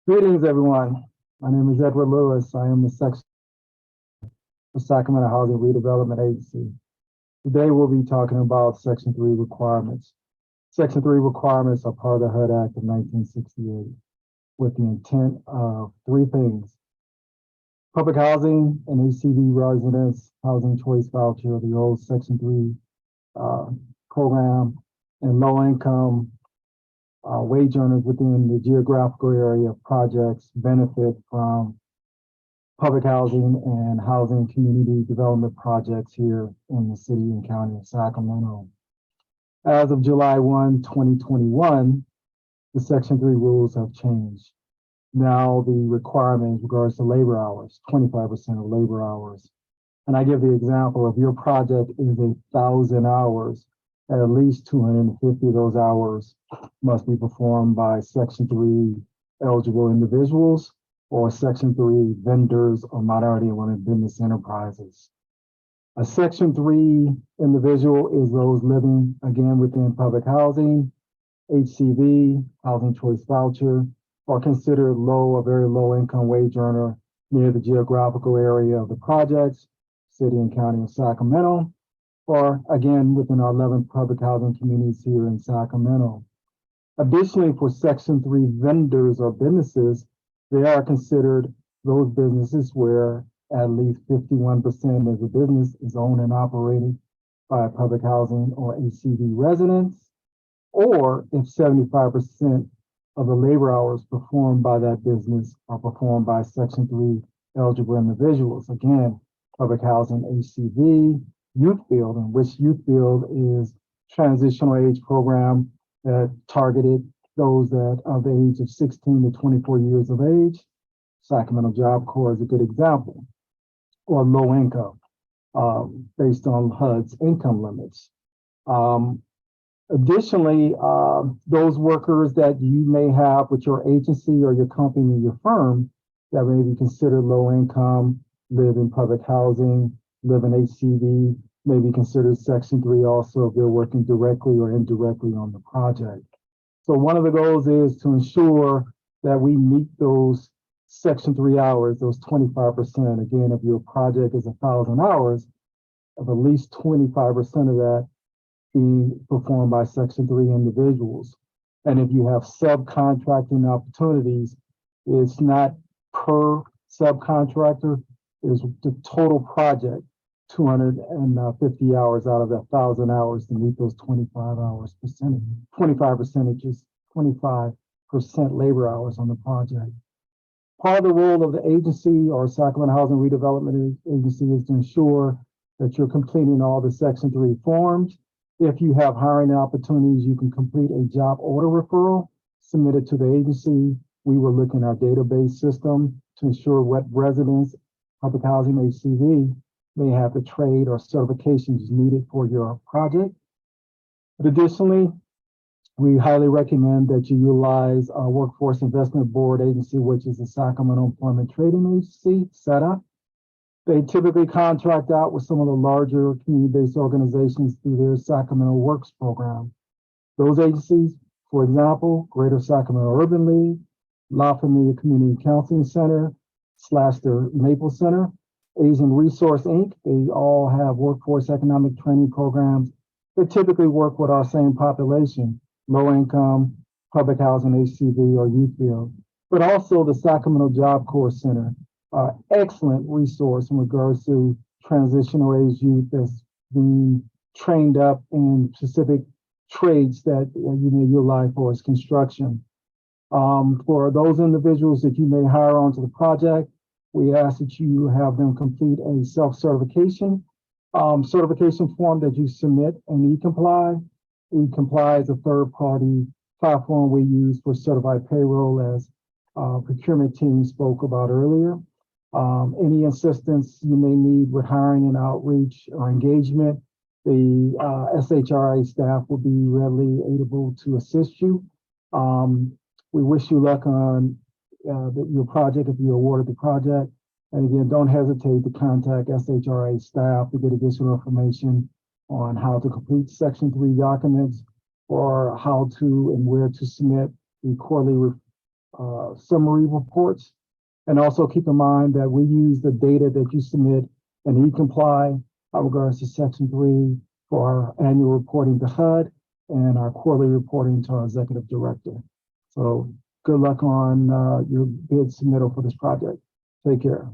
Greetings, everyone. My name is Edward Lewis. I am the section of Sacramento Housing Redevelopment Agency. Today, we'll be talking about Section 3 requirements. Section 3 requirements are part of the HUD Act of 1968 with the intent of three things: public housing and HCV residents, housing choice voucher, the old Section 3 program, and low-income wage earners within the geographical area of projects benefit from public housing and housing community development projects here in the city and county of Sacramento. As of July 1, 2021, the Section 3 rules have changed. Now the requirement in regards to labor hours, 25% of labor hours. And I give the example, if your project is 1,000 hours, at least 250 of those hours must be performed by Section 3 eligible individuals or Section 3 vendors or minority-owned business enterprises. A Section 3 individual is those living, again, within public housing, HCV, housing choice voucher, or considered low or very low income wage earner near the geographical area of the projects, city and county of Sacramento, or again, within our 11 public housing communities here in Sacramento. Additionally, for Section 3 vendors or businesses, they are considered those businesses where at least 51% of the business is owned and operated by public housing or HCV residents, or if 75% of the labor hours performed by that business are performed by Section 3 eligible individuals. Again, public housing, HCV, youth build, in which youth build is transitional age program that targeted those that are the age of 16 to 24 years of age. Sacramento Job Corps is a good example. Or low income, based on HUD's income limits. Additionally, those workers that you may have with your agency or your company or your firm that may be considered low income, live in public housing, live in HCV, may be considered Section 3 also if they're working directly or indirectly on the project. So one of the goals is to ensure that we meet those Section 3 hours, those 25%. Again, if your project is 1,000 hours, of at least 25% of that be performed by Section 3 individuals. And if you have subcontracting opportunities, it's not per subcontractor, it's the total project, 250 hours out of that 1,000 hours to meet those 25 hours percentage, 25% labor hours on the project. Part of the role of the agency or Sacramento Housing Redevelopment Agency is to ensure that you're completing all the Section 3 forms. If you have hiring opportunities, you can complete a job order referral, submit it to the agency. We will look in our database system to ensure what residents, public housing, HCV, may have the trade or certifications needed for your project. But additionally, we highly recommend that you utilize our Workforce Investment Board agency, which is the Sacramento Employment Trading Agency, SETA. They typically contract out with some of the larger community-based organizations through their Sacramento Works program. Those agencies, for example, Greater Sacramento Urban League, La Familia Community Counseling Center, / their Maple Center, Asian Resource Inc., they all have workforce economic training programs that typically work with our same population, low income, public housing, HCV, or youth build, but also the Sacramento Job Corps Center, excellent resource in regards to transitional age youth that's being trained up in specific trades that you may utilize for as construction. For those individuals that you may hire onto the project, we ask that you have them complete a self-certification certification form that you submit and eComply. eComply is a third-party platform we use for certified payroll, as procurement team spoke about earlier. Any assistance you may need with hiring and outreach or engagement, the SHRA staff will be readily able to assist you. We wish you luck on your project if you're awarded the project. And again, don't hesitate to contact SHRA staff to get additional information on how to complete Section 3 documents or how to and where to submit the quarterly summary reports. And also keep in mind that we use the data that you submit and e-comply in regards to Section 3 for our annual reporting to HUD and our quarterly reporting to our executive director. So good luck on your bid submittal for this project. Take care.